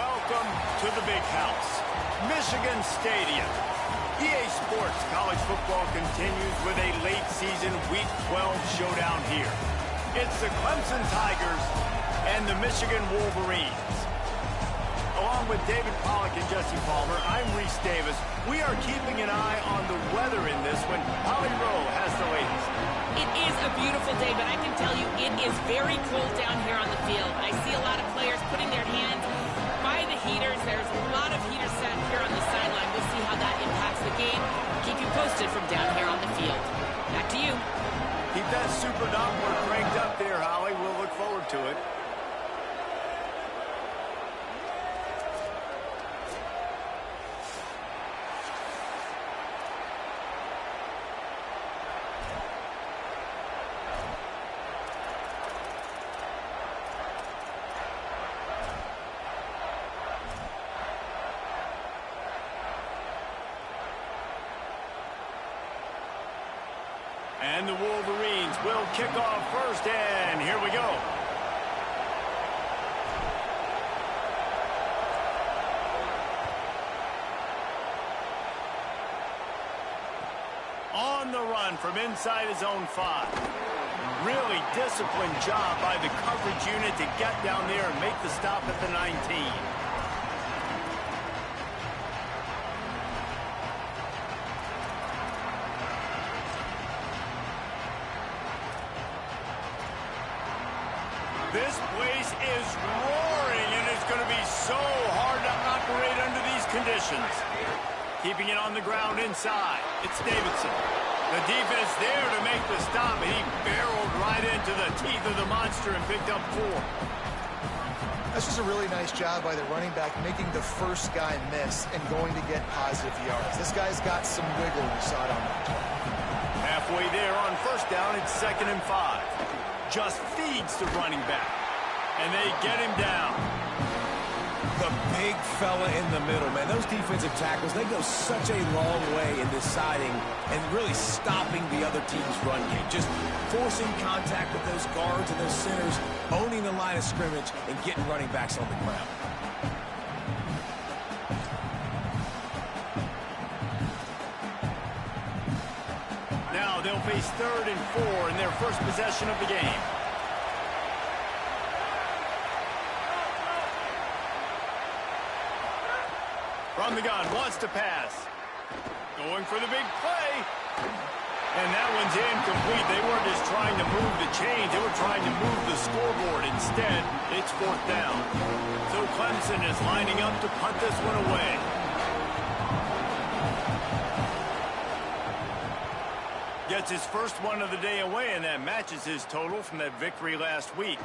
Welcome to the big house, Michigan Stadium. EA Sports College Football continues with a late season Week 12 showdown here. It's the Clemson Tigers and the Michigan Wolverines. Along with David Pollack and Jesse Palmer, I'm Reese Davis. We are keeping an eye on the weather in this one. Holly Rowe has the latest. It is a beautiful day, but I can tell you it is very cold down here on the field. I see a lot of players putting their hands by the heaters. There's a lot of heaters set here on the sideline. We'll see how that impacts the game. Keep you posted from down here on the field. Back to you. Keep that super Doppler cranked up there, Holly. We'll look forward to it. And the Wolverines will kick off first, and here we go. On the run from inside his own 5. Really disciplined job by the coverage unit to get down there and make the stop at the 19. This place is roaring, and it's going to be so hard to operate under these conditions. Keeping it on the ground inside. It's Davidson. The defense there to make the stop, and he barreled right into the teeth of the monster and picked up 4. That's just a really nice job by the running back, making the first guy miss and going to get positive yards. This guy's got some wiggle. We saw it on that play. Halfway there on first down, it's 2nd and 5. Just feeds the running back, and they get him down. The big fella in the middle, man. Those defensive tackles, they go such a long way in deciding and really stopping the other team's run game. Just forcing contact with those guards and those centers, owning the line of scrimmage, and getting running backs on the ground. Now they'll face 3rd and 4 in their first possession of the game. From the gun, wants to pass. Going for the big play. And that one's incomplete. They weren't just trying to move the chains. They were trying to move the scoreboard. Instead, it's 4th down. So Clemson is lining up to punt this one away. Gets his first one of the day away, and that matches his total from that victory last week.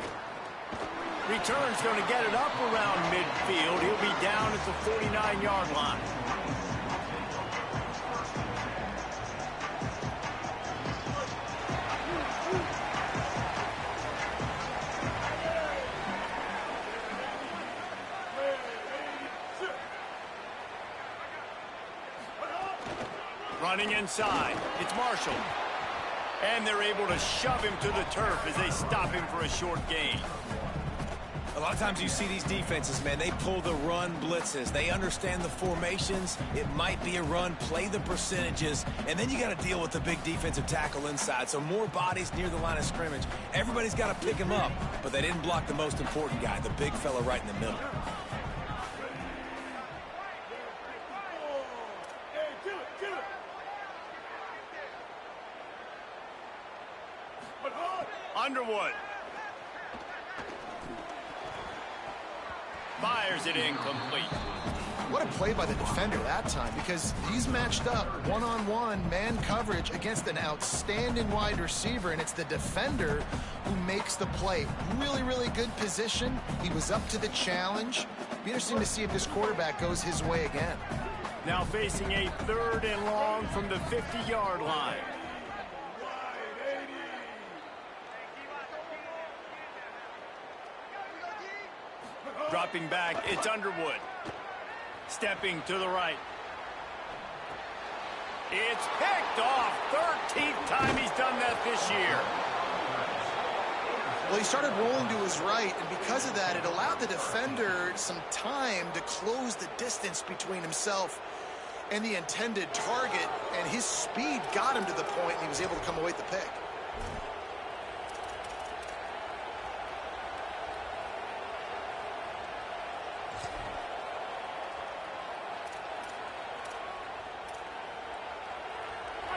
Return's going to get it up around midfield. He'll be down at the 49-yard line. Running inside, it's Marshall. And they're able to shove him to the turf as they stop him for a short gain. A lot of times you see these defenses, man, they pull the run blitzes. They understand the formations. It might be a run, play the percentages, and then you got to deal with the big defensive tackle inside. So more bodies near the line of scrimmage. Everybody's got to pick him up, but they didn't block the most important guy, the big fella right in the middle. Underwood. Fires it incomplete. What a play by the defender that time, because he's matched up one-on-one man coverage against an outstanding wide receiver, and it's the defender who makes the play. Really, really good position. He was up to the challenge. Be interesting to see if this quarterback goes his way again. Now facing a 3rd and long from the 50-yard line. Dropping back, it's Underwood. Stepping to the right. It's picked off. 13th time he's done that this year. Well, he started rolling to his right, and because of that, it allowed the defender some time to close the distance between himself and the intended target, and his speed got him to the point, and he was able to come away with the pick.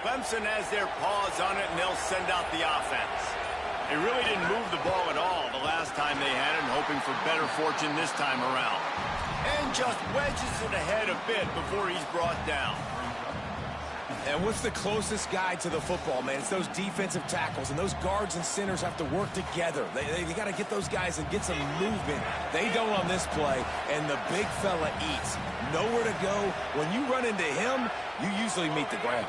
Clemson has their paws on it, and they'll send out the offense. They really didn't move the ball at all the last time they had it, and hoping for better fortune this time around. And just wedges it ahead a bit before he's brought down. And what's the closest guy to the football, man? It's those defensive tackles, and those guards and centers have to work together. They got to get those guys and get some movement. They don't on this play, and the big fella eats. Nowhere to go. When you run into him, you usually meet the ground.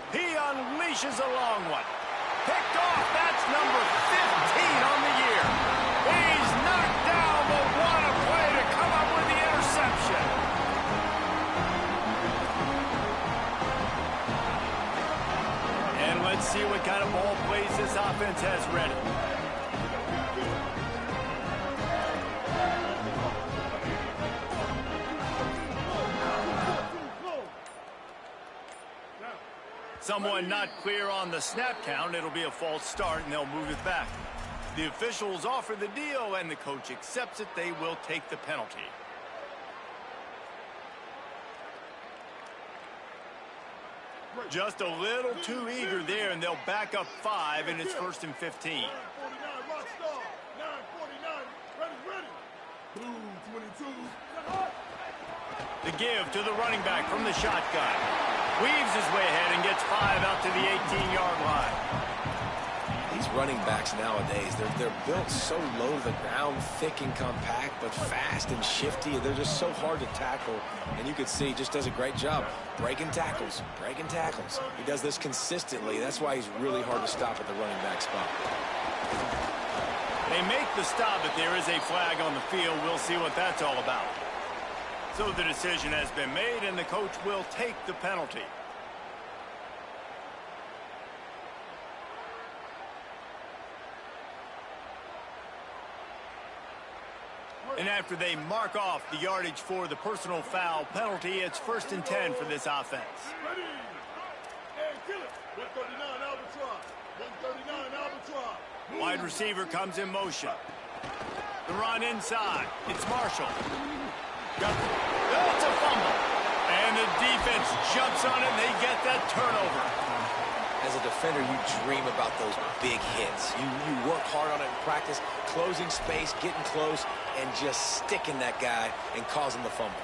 He unleashes a long one. Picked off. That's number 15 on the year. He's knocked down, but what a play to come up with the interception. And let's see what kind of ball plays this offense has ready. Someone not clear on the snap count. It'll be a false start, and they'll move it back. The officials offer the deal, and the coach accepts it. They will take the penalty. Just a little too eager there, and they'll back up 5, and it's 1st and 15. 949, Rockstar. 949, ready. Blue 22. The give to the running back from the shotgun. Weaves his way ahead and gets 5 out to the 18-yard line. These running backs nowadays, they're built so low to the ground, thick and compact, but fast and shifty. They're just so hard to tackle. And you can see he just does a great job breaking tackles, breaking tackles. He does this consistently. That's why he's really hard to stop at the running back spot. They make the stop, but there is a flag on the field. We'll see what that's all about. So the decision has been made, and the coach will take the penalty. And after they mark off the yardage for the personal foul penalty, it's 1st and 10 for this offense. Ready. And kill it. 139 Albatross. 139 Albatross. Wide receiver comes in motion. The run inside. It's Marshall. It's a fumble. And the defense jumps on it, and they get that turnover. As a defender, you dream about those big hits. You work hard on it in practice, closing space, getting close, and just sticking that guy and causing the fumble.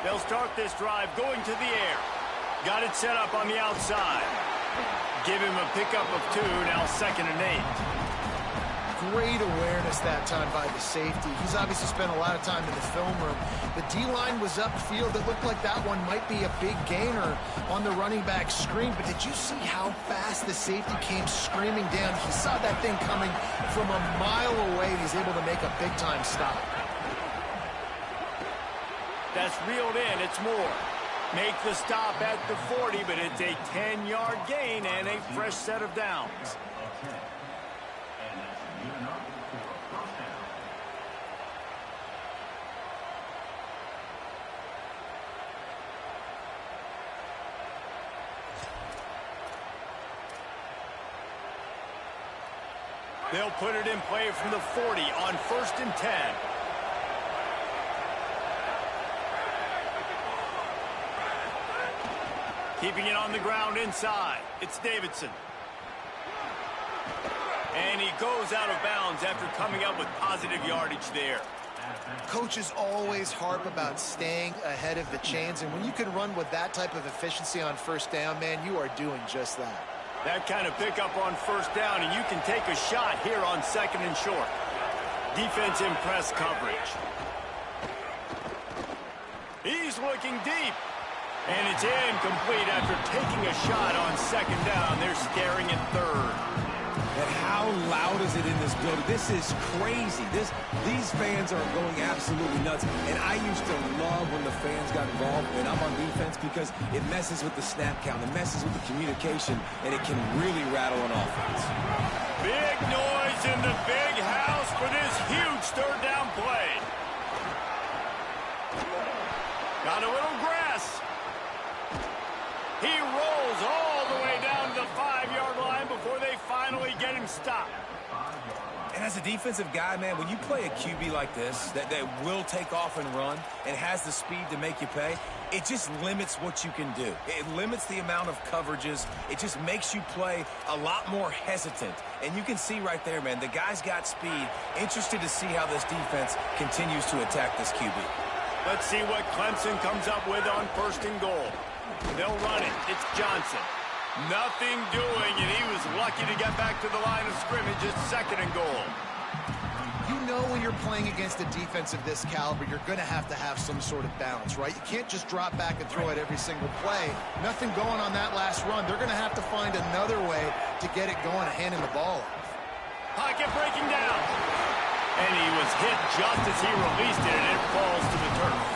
They'll start this drive going to the air. Got it set up on the outside. Give him a pickup of 2, now 2nd and 8. Great awareness that time by the safety. He's obviously spent a lot of time in the film room. The D-line was upfield. It looked like that one might be a big gainer on the running back screen, but did you see how fast the safety came screaming down? He saw that thing coming from a mile away, and he's able to make a big-time stop. That's reeled in. It's Moore. Make the stop at the 40, but it's a 10-yard gain and a fresh set of downs. They'll put it in play from the 40 on 1st and 10. Keeping it on the ground inside. It's Davidson. And he goes out of bounds after coming up with positive yardage there. Coaches always harp about staying ahead of the chains, and when you can run with that type of efficiency on 1st down, man, you are doing just that. That kind of pickup on 1st down, and you can take a shot here on 2nd and short. Defense in press coverage. He's looking deep. And it's incomplete after taking a shot on 2nd down. They're scaring at 3rd. And how loud is it in this building? This is crazy. These fans are going absolutely nuts. And I used to love when the fans got involved when I'm on defense because it messes with the snap count, it messes with the communication, and it can really rattle an offense. Big noise in the big house for this huge third down play. Got a little grass. He rolls all the way down to the 5-yard line before they finally get him stopped. And as a defensive guy, man, when you play a QB like this that will take off and run and has the speed to make you pay, it just limits what you can do. It limits the amount of coverages. It just makes you play a lot more hesitant. And you can see right there, man, the guy's got speed. Interested to see how this defense continues to attack this QB. Let's see what Clemson comes up with on 1st and goal. They'll run it. It's Johnson. Nothing doing, and he was lucky to get back to the line of scrimmage at 2nd and goal. You know when you're playing against a defense of this caliber, you're going to have some sort of balance, right? You can't just drop back and throw it every single play. Nothing going on that last run. They're going to have to find another way to get it going and handing the ball off. Pocket breaking down. And he was hit just as he released it, and it falls to the turf.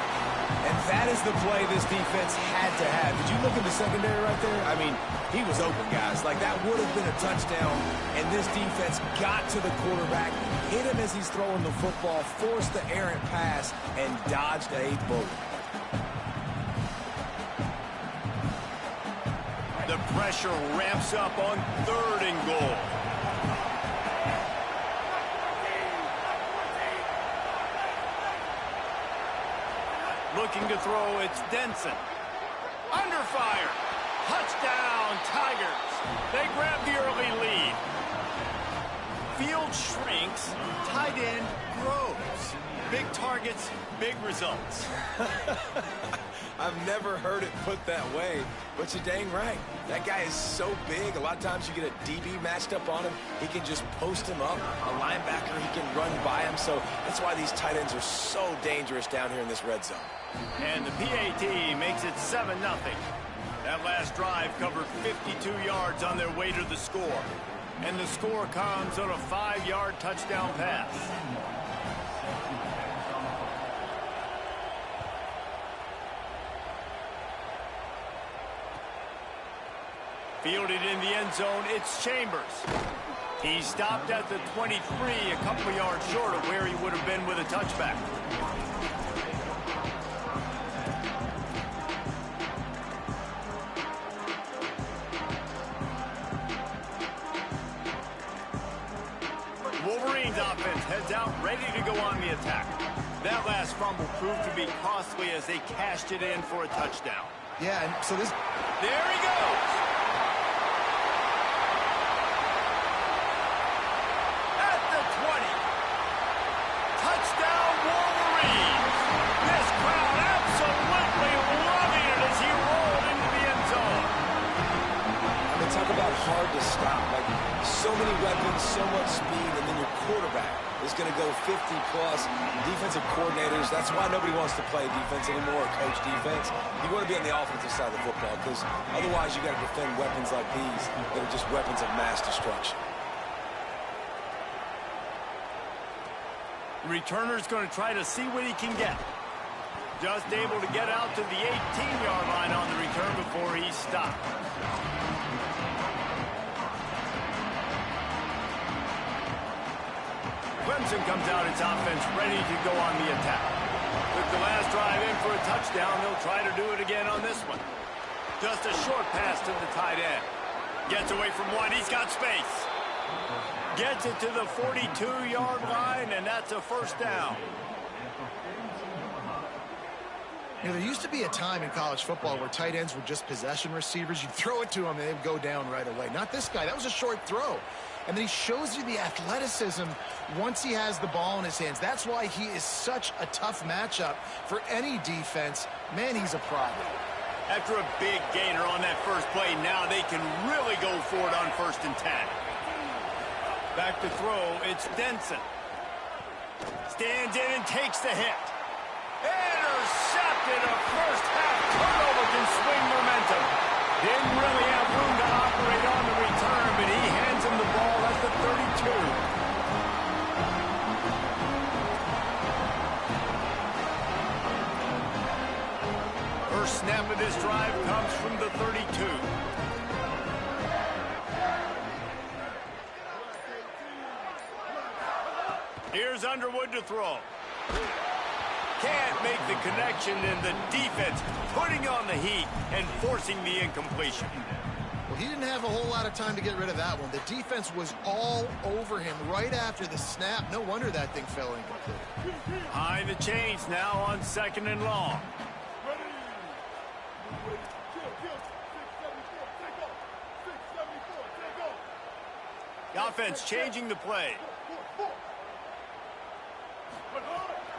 And that is the play this defense had to have. Did you look at the secondary right there? I mean, he was open, guys. Like, that would have been a touchdown, and this defense got to the quarterback, hit him as he's throwing the football, forced the errant pass, and dodged a bullet. The pressure ramps up on 3rd and goal. Looking to throw, it's Denson. Under fire. Touchdown, Tigers. They grab the early lead. Field shrinks, tight end grows. Big targets, big results. I've never heard it put that way, but you're dang right. That guy is so big. A lot of times you get a DB matched up on him. He can just post him up. A linebacker, he can run by him. So that's why these tight ends are so dangerous down here in this red zone. And the PAT makes it 7-0. That last drive covered 52 yards on their way to the score. And the score comes on a 5-yard touchdown pass. Fielded in the end zone, it's Chambers. He stopped at the 23, a couple of yards short of where he would have been with a touchback. Wolverines offense heads out, ready to go on the attack. That last fumble proved to be costly as they cashed it in for a touchdown. Yeah, and so this... There he goes! At the 20. Touchdown, Wolverines! This crowd absolutely loving it as he rolled into the end zone. I mean, talk about hard to stop. Like, so many weapons, so much speed, and then your quarterback is going to go 50-plus. Defensive coordinators, that's why nobody wants to play defense anymore or coach defense. You want to be on the offensive side of the football because otherwise you got to defend weapons like these that are just weapons of mass destruction. Returner's going to try to see what he can get. Just able to get out to the 18-yard line on the return before he's stopped. Clemson comes out its offense ready to go on the attack. With the last drive in for a touchdown, they'll try to do it again on this one. Just a short pass to the tight end. Gets away from one. He's got space. Gets it to the 42-yard line, and that's a first down. You know, there used to be a time in college football where tight ends were just possession receivers. You'd throw it to them, and they'd go down right away. Not this guy. That was a short throw. And then he shows you the athleticism once he has the ball in his hands. That's why he is such a tough matchup for any defense. Man, he's a problem. After a big gainer on that first play, now they can really go for it on 1st and 10. Back to throw, it's Denson. Stands in and takes the hit. Intercepted. A first half turnover can swing momentum. Didn't really have room to operate on the return, but he hands him the ball at the snap of this drive comes from the 32. Here's Underwood to throw. Can't make the connection, and the defense putting on the heat and forcing the incompletion. Well, he didn't have a whole lot of time to get rid of that one. The defense was all over him right after the snap. No wonder that thing fell incomplete. High the chains now on 2nd and long. The offense changing the play.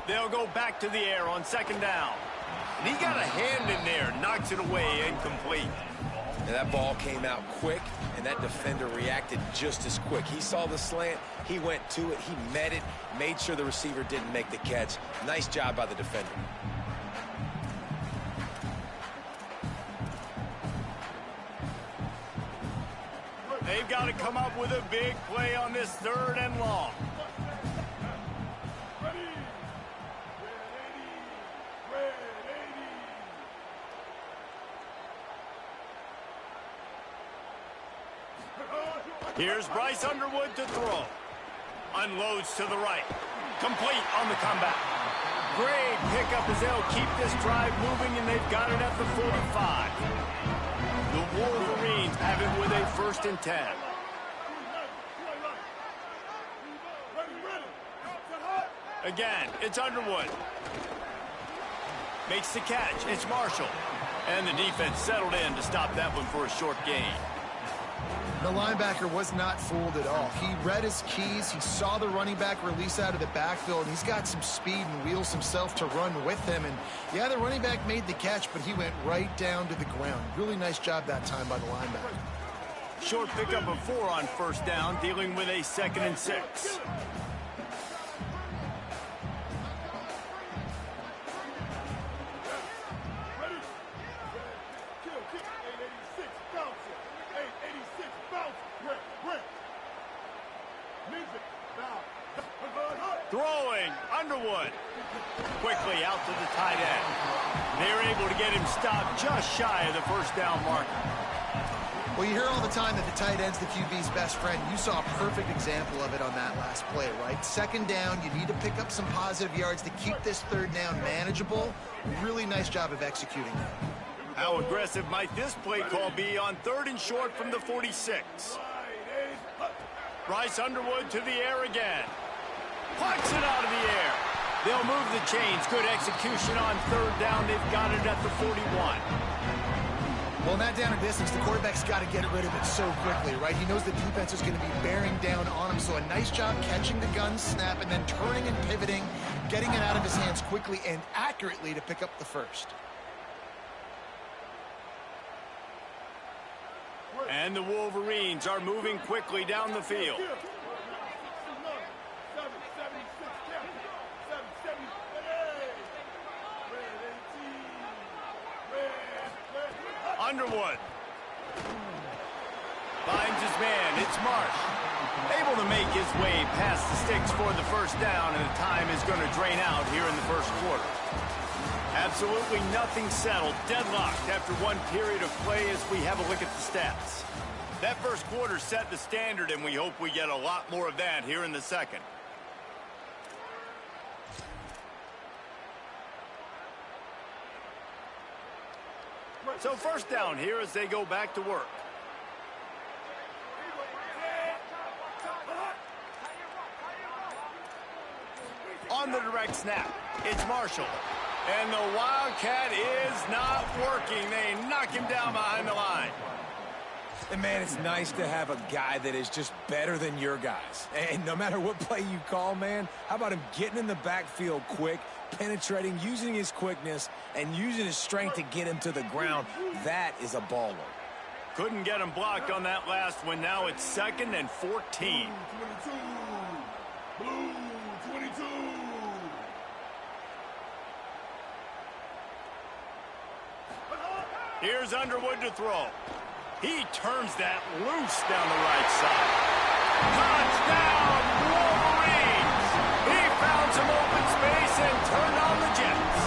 They'll go back to the air on 2nd down. And he got a hand in there, knocks it away, incomplete. And that ball came out quick, and that defender reacted just as quick. He saw the slant, he went to it, he met it, made sure the receiver didn't make the catch. Nice job by the defender. They've got to come up with a big play on this 3rd and long. Here's Bryce Underwood to throw. Unloads to the right. Complete on the comeback. Great pickup as they'll keep this drive moving, and they've got it at the 45. The Wolverines have it with a 1st and 10. Again, it's Underwood. Makes the catch. It's Marshall. And the defense settled in to stop that one for a short gain. The linebacker was not fooled at all. He read his keys. He saw the running back release out of the backfield, and he's got some speed and wheels himself to run with him. And, yeah, the running back made the catch, but he went right down to the ground. Really nice job that time by the linebacker. Short pickup of 4 on 1st down, dealing with a 2nd and 6. Throwing, Underwood. Quickly out to the tight end. They're able to get him stopped just shy of the 1st down marker. Well, you hear all the time that the tight end's the QB's best friend. You saw a perfect example of it on that last play, right? 2nd down, you need to pick up some positive yards to keep this 3rd down manageable. Really nice job of executing that. How aggressive might this play call be on 3rd and short from the 46? Bryce Underwood to the air again. Plucks it out of the air. They'll move the chains. Good execution on 3rd down. They've got it at the 41. Well, in that down and distance, the quarterback's got to get rid of it so quickly, right? He knows the defense is going to be bearing down on him, so a nice job catching the gun snap and then turning and pivoting, getting it out of his hands quickly and accurately to pick up the 1st. And the Wolverines are moving quickly down the field. Underwood finds his man. It's Marsh. Able to make his way past the sticks for the 1st down, and the time is going to drain out here in the 1st quarter. Absolutely nothing settled. Deadlocked after one period of play as we have a look at the stats. That 1st quarter set the standard, and we hope we get a lot more of that here in the 2nd. So 1st down here as they go back to work. On the direct snap, it's Marshall. And the Wildcat is not working. They knock him down behind the line. And, man, it's nice to have a guy that is just better than your guys. And no matter what play you call, man, how about him getting in the backfield quick, penetrating, using his quickness, and using his strength to get him to the ground? That is a baller. Couldn't get him blocked on that last one. Now it's 2nd and 14. Blue 22. Here's Underwood to throw. He turns that loose down the right side. Touchdown, Wolverines! He found some open space and turned on the Jets.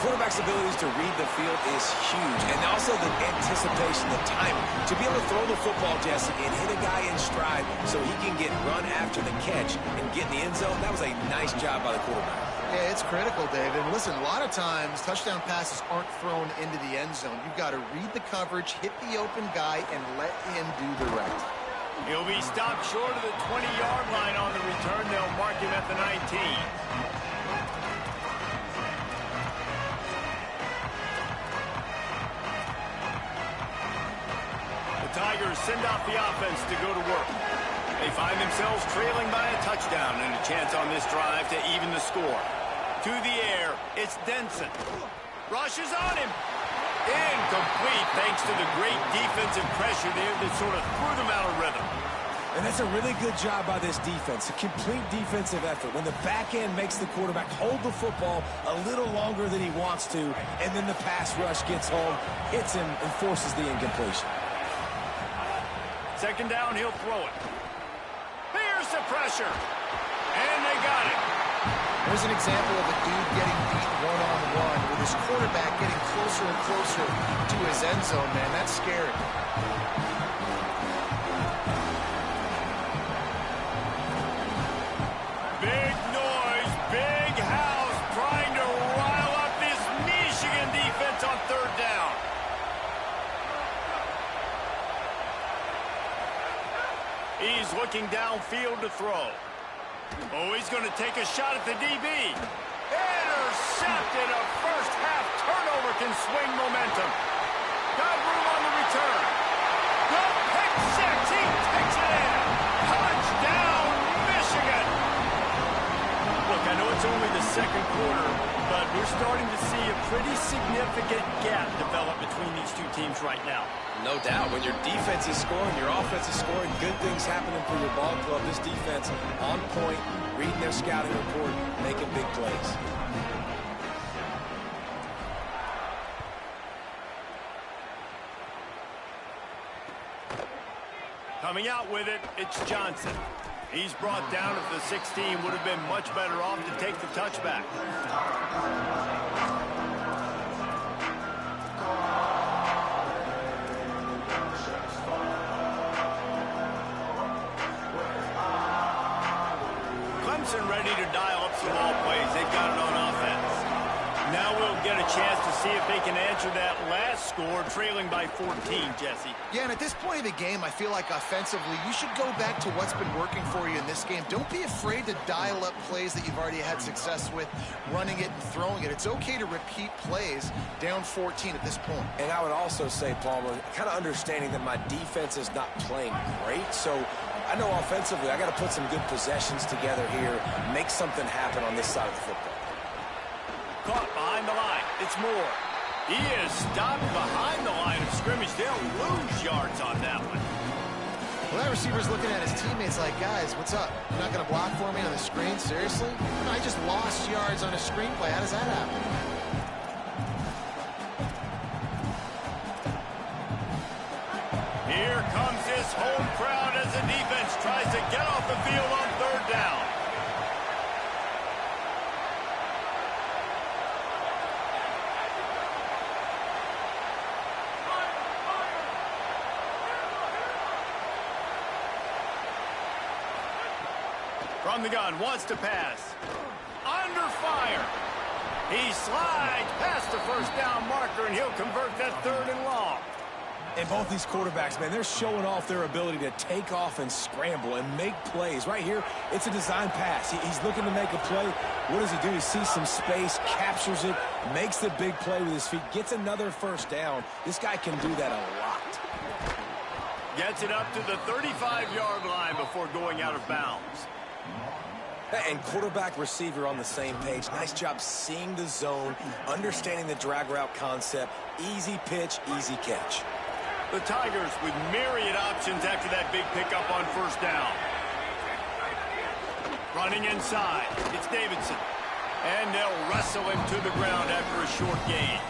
quarterback's abilities to read the field is huge. And also the anticipation, the timing. To be able to throw the football, Jesse, and hit a guy in stride so he can get run after the catch and get in the end zone, that was a nice job by the quarterback. Yeah, it's critical, David. And listen, a lot of times touchdown passes aren't thrown into the end zone. You've got to read the coverage, hit the open guy, and let him do the rest. He'll be stopped short of the 20-yard line on the return. They'll mark him at the 19. The Tigers send out the offense to go to work. They find themselves trailing by a touchdown and a chance on this drive to even the score. To the air, it's Denson. Rushes on him. Incomplete thanks to the great defensive pressure there that sort of threw them out of rhythm. And that's a really good job by this defense, a complete defensive effort. When the back end makes the quarterback hold the football a little longer than he wants to, and then the pass rush gets home, hits him, and forces the incompletion. Second down, he'll throw it. Here's the pressure. And they got it. There's an example of a dude getting beat one-on-one with his quarterback getting closer and closer to his end zone, man. That's scary. Big noise, big house, trying to rile up this Michigan defense on third down. He's looking downfield to throw. Oh, he's going to take a shot at the DB. Intercepted. A first-half turnover can swing momentum. Got room on the return. The pick six. He takes it in. Touchdown, Michigan. Look, I know it's only the second quarter, but we're starting to see a pretty significant gap develop between these two teams right now. No doubt. When your defense is scoring, your offense is scoring, good things happening for your ball club. This defense on point, reading their scouting report, making big plays. Coming out with it, it's Johnson. He's brought down at the 16. Would have been much better off to take the touchback. Clemson ready to dial up some ball plays. They've got it on offense. Now we'll get a chance to see if they can answer that last score, trailing by 14, Jesse. Yeah, and at this point of the game, I feel like offensively, you should go back to what's been working for you in this game. Don't be afraid to dial up plays that you've already had success with, running it and throwing it. It's okay to repeat plays down 14 at this point. And I would also say, Palmer, kind of understanding that my defense is not playing great, so I know offensively I got to put some good possessions together here, make something happen on this side of the football. Caught behind the line. It's Moore. He is stopped behind the line of scrimmage. They'll lose yards on that one. Well, that receiver's looking at his teammates like, guys, what's up? You're not going to block for me on the screen? Seriously? No, I just lost yards on a screenplay. How does that happen? Here comes this home crowd as the defense tries to get off the field on third down. From the gun, wants to pass. Under fire. He slides past the first down marker, and he'll convert that third and long. And both these quarterbacks, man, they're showing off their ability to take off and scramble and make plays. Right here, it's a design pass. He's looking to make a play. What does he do? He sees some space, captures it, makes the big play with his feet, gets another first down. This guy can do that a lot. Gets it up to the 35-yard line before going out of bounds. And quarterback receiver on the same page. Nice job seeing the zone, understanding the drag route concept. Easy pitch, easy catch. The Tigers with myriad options after that big pickup on first down. Running inside, it's Davidson. And they'll wrestle him to the ground after a short gain.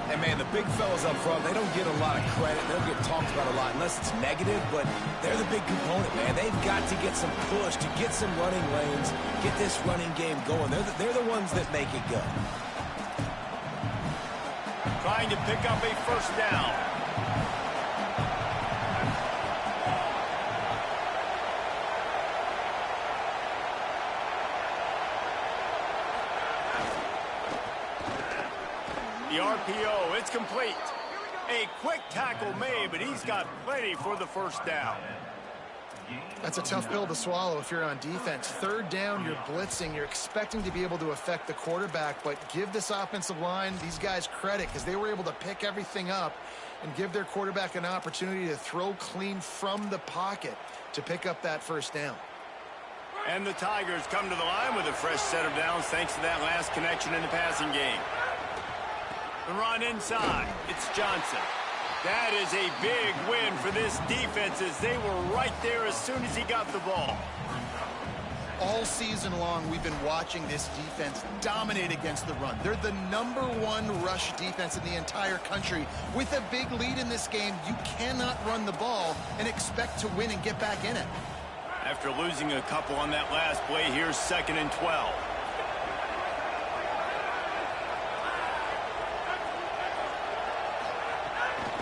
And, man, the big fellas up front, they don't get a lot of credit. They don't get talked about a lot unless it's negative, but they're the big component, man. They've got to get some push, to get some running lanes, get this running game going. They're the ones that make it go. trying to pick up a first down. The RPO, it's complete. A quick tackle made, but he's got plenty for the first down. That's a tough pill to swallow if you're on defense. Third down, you're blitzing. You're expecting to be able to affect the quarterback, but give this offensive line, these guys, credit because they were able to pick everything up and give their quarterback an opportunity to throw clean from the pocket to pick up that first down. And the Tigers come to the line with a fresh set of downs thanks to that last connection in the passing game. The run inside. It's Johnson. That is a big win for this defense as they were right there as soon as he got the ball. All season long, we've been watching this defense dominate against the run. They're the #1 rush defense in the entire country. With a big lead in this game, you cannot run the ball and expect to win and get back in it. After losing a couple on that last play, here's 2nd and 12.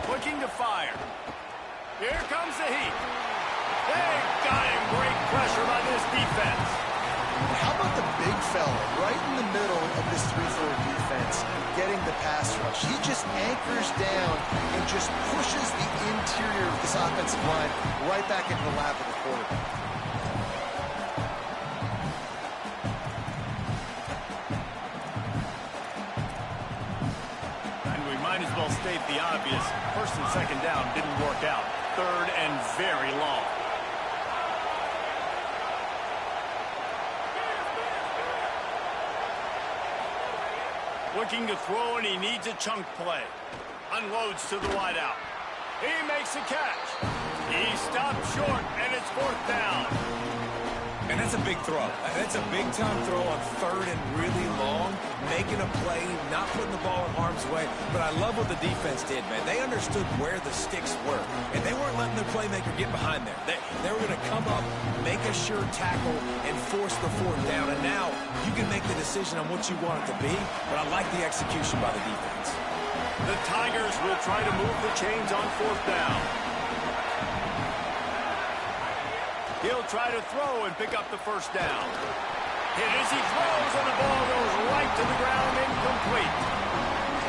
Looking to fire. Here comes the heat. They've got him. Great pressure by this defense. How about the big fella right in the middle of this 3-4 defense getting the pass rush? He just anchors down and just pushes the interior of this offensive line right back into the lap of the quarterback. Might as well state the obvious. 1st and 2nd down didn't work out. 3rd and very long. Looking to throw, and he needs a chunk play. Unloads to the wideout. He makes a catch. He stopped short, and it's 4th down. And that's a big throw. That's a big-time throw on 3rd and really long, making a play, not putting the ball in harm's way. But I love what the defense did, man. They understood where the sticks were, and they weren't letting their playmaker get behind there. They were going to come up, make a sure tackle, and force the 4th down. And now you can make the decision on what you want it to be, but I like the execution by the defense. The Tigers will try to move the chains on 4th down. He'll try to throw and pick up the first down. Hit as he throws, and the ball goes right to the ground, incomplete.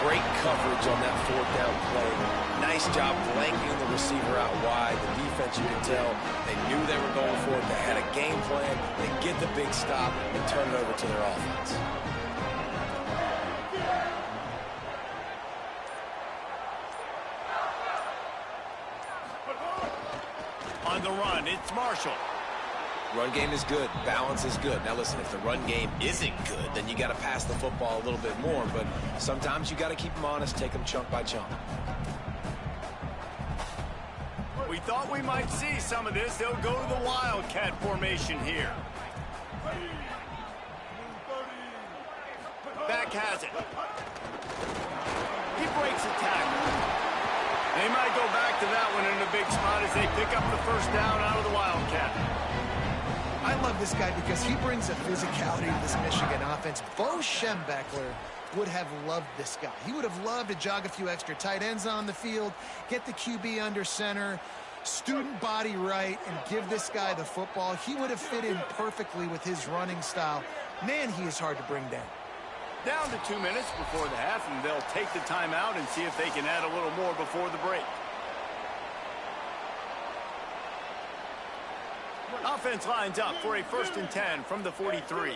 Great coverage on that 4th down play. Nice job blanking the receiver out wide. The defense, you can tell, they knew they were going for it. They had a game plan. They get the big stop and turn it over to their offense. On the run, it's Marshall. Run game is good. Balance is good. Now listen, if the run game isn't good, then you got to pass the football a little bit more. But sometimes you got to keep them honest, take them chunk by chunk. We thought we might see some of this. They'll go to the Wildcat formation here. Back has it. He breaks a tackle. They might go back to that one in a big spot as they pick up the first down out of the Wildcat. I love this guy because he brings a physicality to this Michigan offense. Bo Schembechler would have loved this guy. He would have loved to jog a few extra tight ends on the field, get the QB under center, student body right, and give this guy the football. He would have fit in perfectly with his running style. Man, he is hard to bring down. Down to 2 minutes before the half, and they'll take the timeout and see if they can add a little more before the break. Offense lines up for a 1st and 10 from the 43.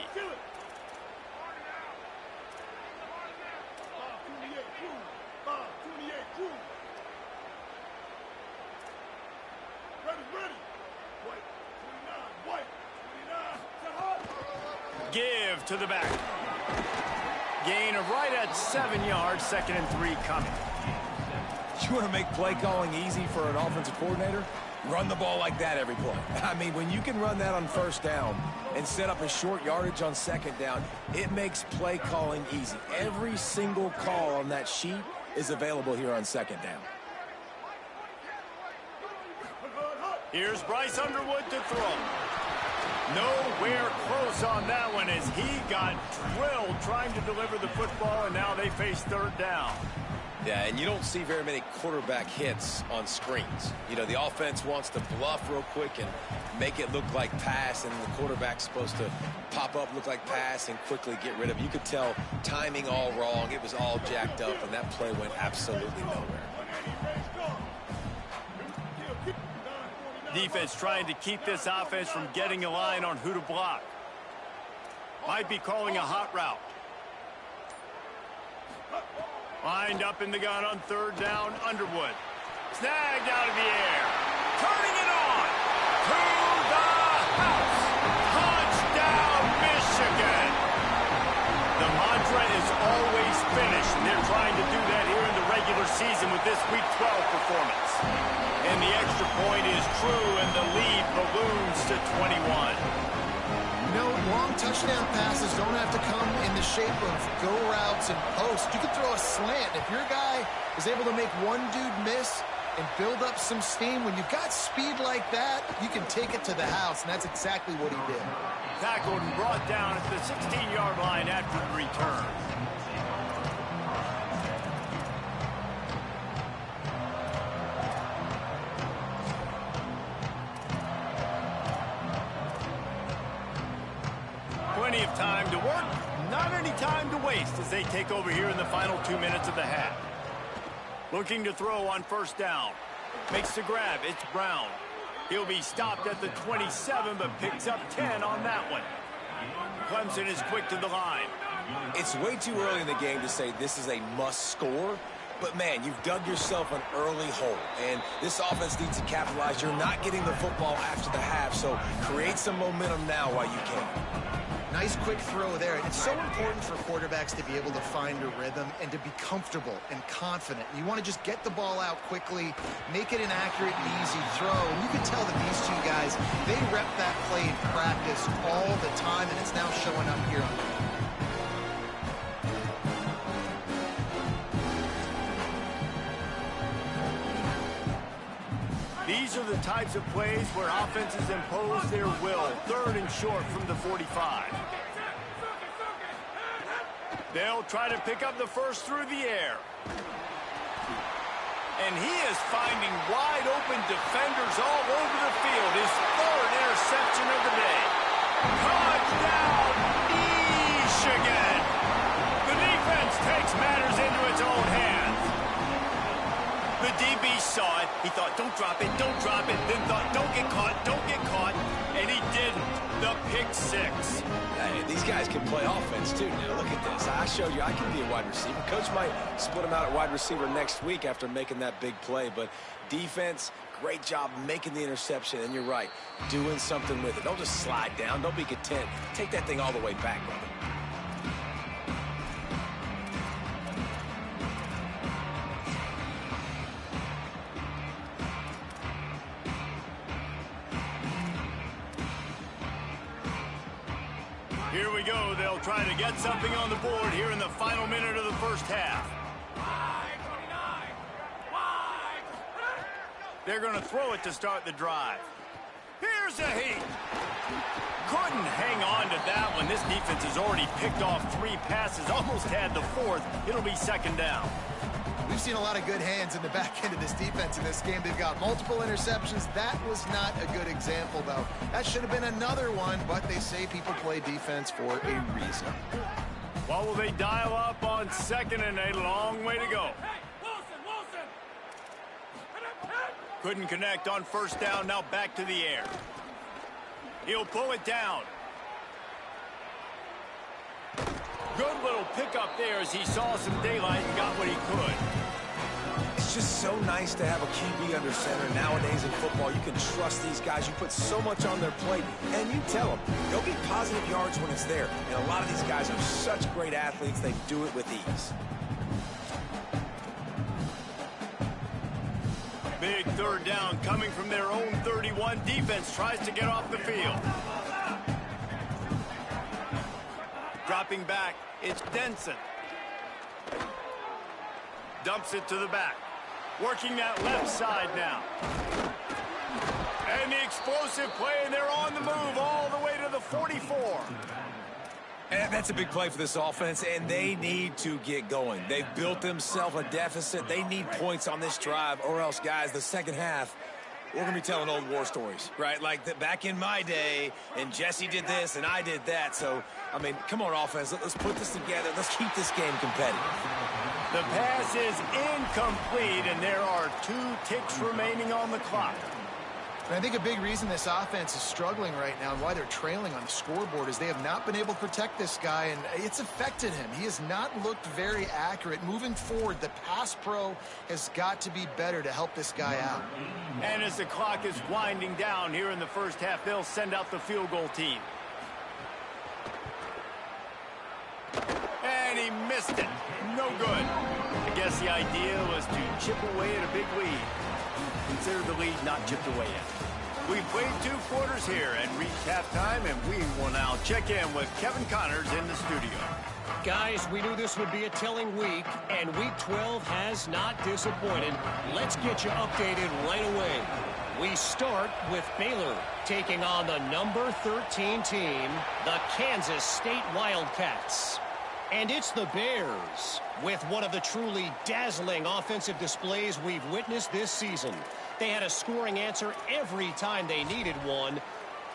Give to the back. Gain of right at 7 yards, 2nd and 3 coming. You want to make play calling easy for an offensive coordinator? Run the ball like that every play. I mean, when you can run that on 1st down and set up a short yardage on 2nd down, it makes play calling easy. Every single call on that sheet is available here on 2nd down. Here's Bryce Underwood to throw. Nowhere close on that one as he got drilled trying to deliver the football, and now they face 3rd down. Yeah, and you don't see very many quarterback hits on screens. You know, the offense wants to bluff real quick and make it look like pass, and the quarterback's supposed to pop up, look like pass, and quickly get rid of it. You could tell timing all wrong. It was all jacked up, and that play went absolutely nowhere. Defense trying to keep this offense from getting a line on who to block. Might be calling a hot route. Lined up in the gun on third down, Underwood. Snagged out of the air. Turning it on. To the house. Touchdown, Michigan. The mantra is always finish, and they're trying to do that here in the regular season with this Week 12 performance. And the extra point is true, and the lead balloons to 21. No, long touchdown passes don't have to come in the shape of go routes and posts. You can throw a slant. If your guy is able to make one dude miss and build up some steam, when you've got speed like that, you can take it to the house, and that's exactly what he did. Tackled and brought down at the 16-yard line after the return. Plenty of time to work, not any time to waste as they take over here in the final 2 minutes of the half. Looking to throw on first down. Makes the grab. It's Brown. He'll be stopped at the 27, but picks up 10 on that one. Clemson is quick to the line. It's way too early in the game to say this is a must score. But, man, you've dug yourself an early hole, and this offense needs to capitalize. You're not getting the football after the half, so create some momentum now while you can. Nice quick throw there. And it's so important for quarterbacks to be able to find a rhythm and to be comfortable and confident. You want to just get the ball out quickly, make it an accurate and easy throw. And you can tell that these two guys, they rep that play in practice all the time, and it's now showing up here on the field. These are the types of plays where offenses impose their will. Third and short from the 45. They'll try to pick up the first through the air. And he is finding wide open defenders all over the field. His third interception of the day. Touchdown, Michigan! The defense takes matters into its own hands. The DB saw it. He thought, don't drop it, then thought, don't get caught, and he didn't. The pick six. Hey, these guys can play offense, too. Now, look at this. I showed you I can be a wide receiver. Coach might split him out at wide receiver next week after making that big play, but defense, great job making the interception, and you're right, doing something with it. Don't just slide down. Don't be content. Take that thing all the way back, brother. Here we go. They'll try to get something on the board here in the final minute of the first half. They're going to throw it to start the drive. Here's a heat. Couldn't hang on to that one. This defense has already picked off 3 passes, almost had the 4th. It'll be second down. We've seen a lot of good hands in the back end of this defense in this game. They've got multiple interceptions. That was not a good example, though. That should have been another one, but they say people play defense for a reason. What will they dial up on second and a long way to go? Couldn't connect on first down. Now back to the air. He'll pull it down. Good little pickup there as he saw some daylight and got what he could. It's just so nice to have a QB under center. Nowadays in football, you can trust these guys. You put so much on their plate, and you tell them, go get positive yards when it's there. And a lot of these guys are such great athletes, they do it with ease. Big third down coming from their own 31. Defense tries to get off the field. Dropping back, it's Denson. Dumps it to the back. Working that left side now. And the explosive play, and they're on the move all the way to the 44. And that's a big play for this offense, and they need to get going. They've built themselves a deficit. They need points on this drive, or else, guys, the second half, we're going to be telling old war stories, right? Like back in my day, and Jesse did this, and I did that. So, I mean, come on, offense. Let's put this together. Let's keep this game competitive. The pass is incomplete, and there are 2 ticks remaining on the clock. And I think a big reason this offense is struggling right now and why they're trailing on the scoreboard is they have not been able to protect this guy, and it's affected him. He has not looked very accurate. Moving forward, the pass pro has got to be better to help this guy out. And as the clock is winding down here in the first half, they'll send out the field goal team. And he missed it. No good. I guess the idea was to chip away at a big lead. Consider the lead not chipped away yet. We've played 2 quarters here and reached halftime, and we will now check in with Kevin Connors in the studio. Guys, we knew this would be a telling week, and Week 12 has not disappointed. Let's get you updated right away. We start with Baylor taking on the number 13 team, the Kansas State Wildcats. And it's the Bears with one of the truly dazzling offensive displays we've witnessed this season. They had a scoring answer every time they needed one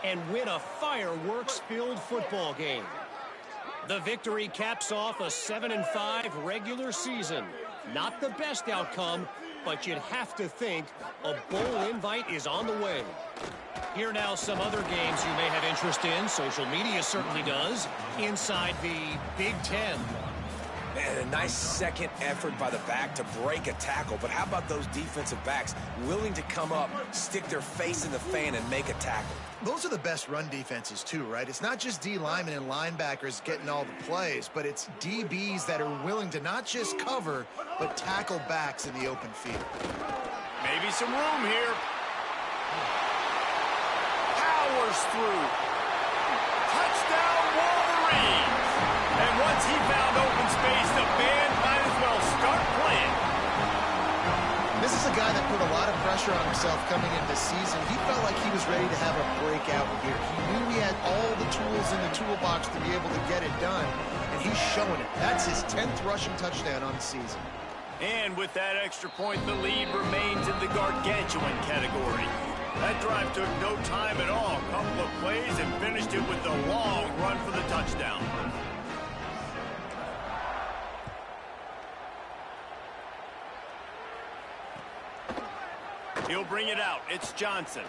and win a fireworks-filled football game. The victory caps off a 7-5 regular season. Not the best outcome, but you'd have to think a bowl invite is on the way. Here now some other games you may have interest in. Social media certainly does. Inside the Big Ten. Man, a nice second effort by the back to break a tackle. But how about those defensive backs willing to come up, stick their face in the fan, and make a tackle? Those are the best run defenses, too, right? It's not just D linemen and linebackers getting all the plays, but it's DBs that are willing to not just cover, but tackle backs in the open field. Maybe some room here. Powers through. Touchdown, Wolverines! And once he found open space, the band might as well start playing. This is a guy that put a lot of pressure on himself coming into this season. He felt like he was ready to have a breakout year. He knew he had all the tools in the toolbox to be able to get it done, and he's showing it. That's his 10th rushing touchdown on the season. And with that extra point, the lead remains in the gargantuan category. That drive took no time at all. A couple of plays and finished it with a long run for the touchdown. He'll bring it out. It's Johnson.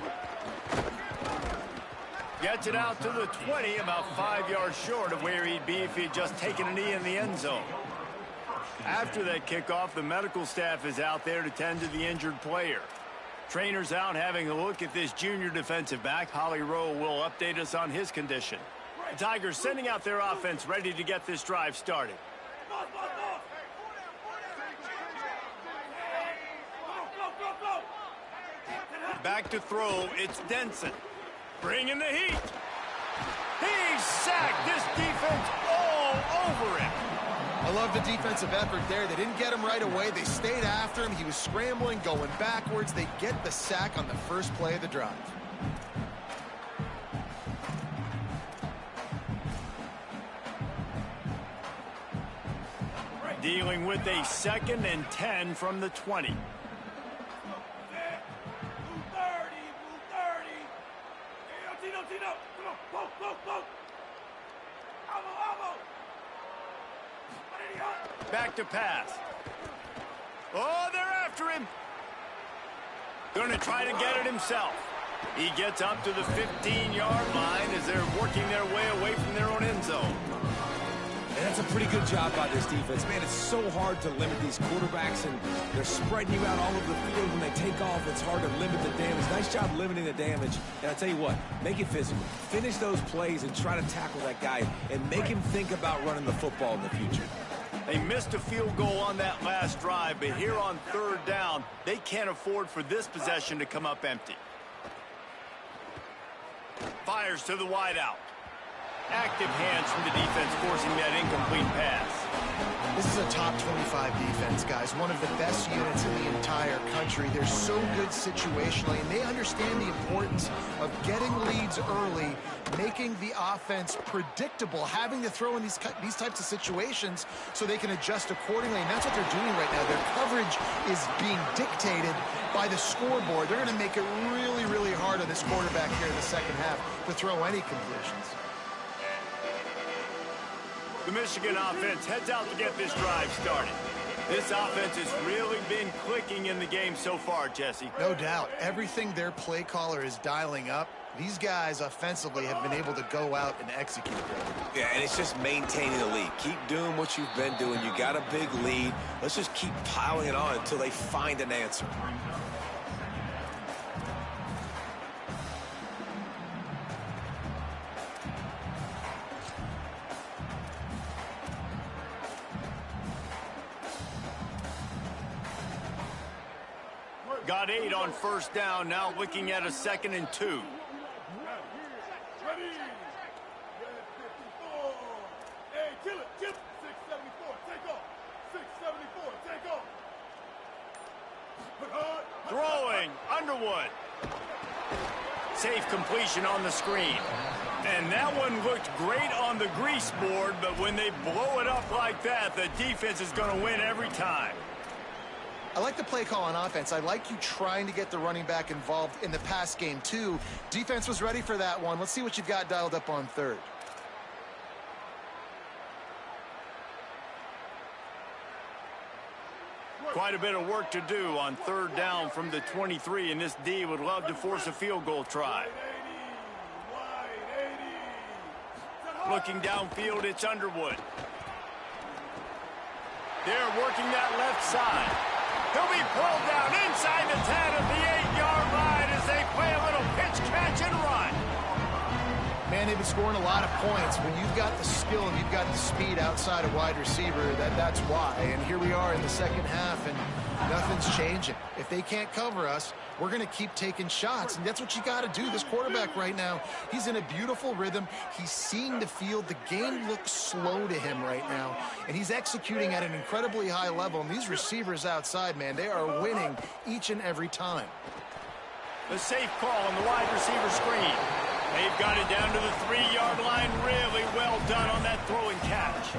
Gets it out to the 20, about 5 yards short of where he'd be if he'd just taken a knee in the end zone. After that kickoff, the medical staff is out there to tend to the injured player. Trainer's out having a look at this junior defensive back. Holly Rowe will update us on his condition. The Tigers sending out their offense ready to get this drive started. Back to throw, it's Denson. Bringing the heat. He's sacked. This defense all over him. I love the defensive effort there. They didn't get him right away. They stayed after him. He was scrambling, going backwards. They get the sack on the first play of the drive. Dealing with a 2nd and 10 from the 20. Back to pass. Oh, they're after him. Going to try to get it himself. He gets up to the 15-yard line as they're working their way away from their own end zone. And that's a pretty good job by this defense. Man, it's so hard to limit these quarterbacks, and they're spreading you out all over the field. When they take off, it's hard to limit the damage. Nice job limiting the damage. And I'll tell you what, make it physical. Finish those plays and try to tackle that guy and make him think about running the football in the future. They missed a field goal on that last drive, but here on 3rd down, they can't afford for this possession to come up empty. Fires to the wideout. Active hands from the defense forcing that incomplete pass. This is a top 25 defense, guys. One of the best units in the entire country. They're so good situationally, and they understand the importance of getting leads early, making the offense predictable, having to throw in these types of situations so they can adjust accordingly, and that's what they're doing right now. Their coverage is being dictated by the scoreboard. They're going to make it really, really hard on this quarterback here in the second half to throw any completions. The Michigan offense heads out to get this drive started. This offense has really been clicking in the game so far, Jesse. No doubt. Everything their play caller is dialing up, these guys offensively have been able to go out and execute them. Yeah, and it's just maintaining the lead. Keep doing what you've been doing. You got a big lead. Let's just keep piling it on until they find an answer. Got 8 on first down, now looking at a 2nd and 2. Ready. Hey, kill it. 674, take off. 674, take off. Throwing, Underwood. Safe completion on the screen. And that one looked great on the grease board, but when they blow it up like that, the defense is going to win every time. I like the play call on offense. I like you trying to get the running back involved in the pass game, too. Defense was ready for that one. Let's see what you've got dialed up on third. Quite a bit of work to do on third down from the 23, and this D would love to force a field goal try. Looking downfield, it's Underwood. They're working that left side. He'll be pulled down inside the 10 at the 8-yard line as they play a little pitch, catch, and run. Man, they've been scoring a lot of points. When you've got the skill and you've got the speed outside of wide receiver, that's why. And here we are in the second half, and nothing's changing. If they can't cover us, we're going to keep taking shots, and that's what you got to do. This quarterback right now, he's in a beautiful rhythm. He's seeing the field. The game looks slow to him right now, and he's executing at an incredibly high level. And these receivers outside, man, they are winning each and every time. The safe call on the wide receiver screen. They've got it down to the 3-yard line. Really well done on that throw and catch.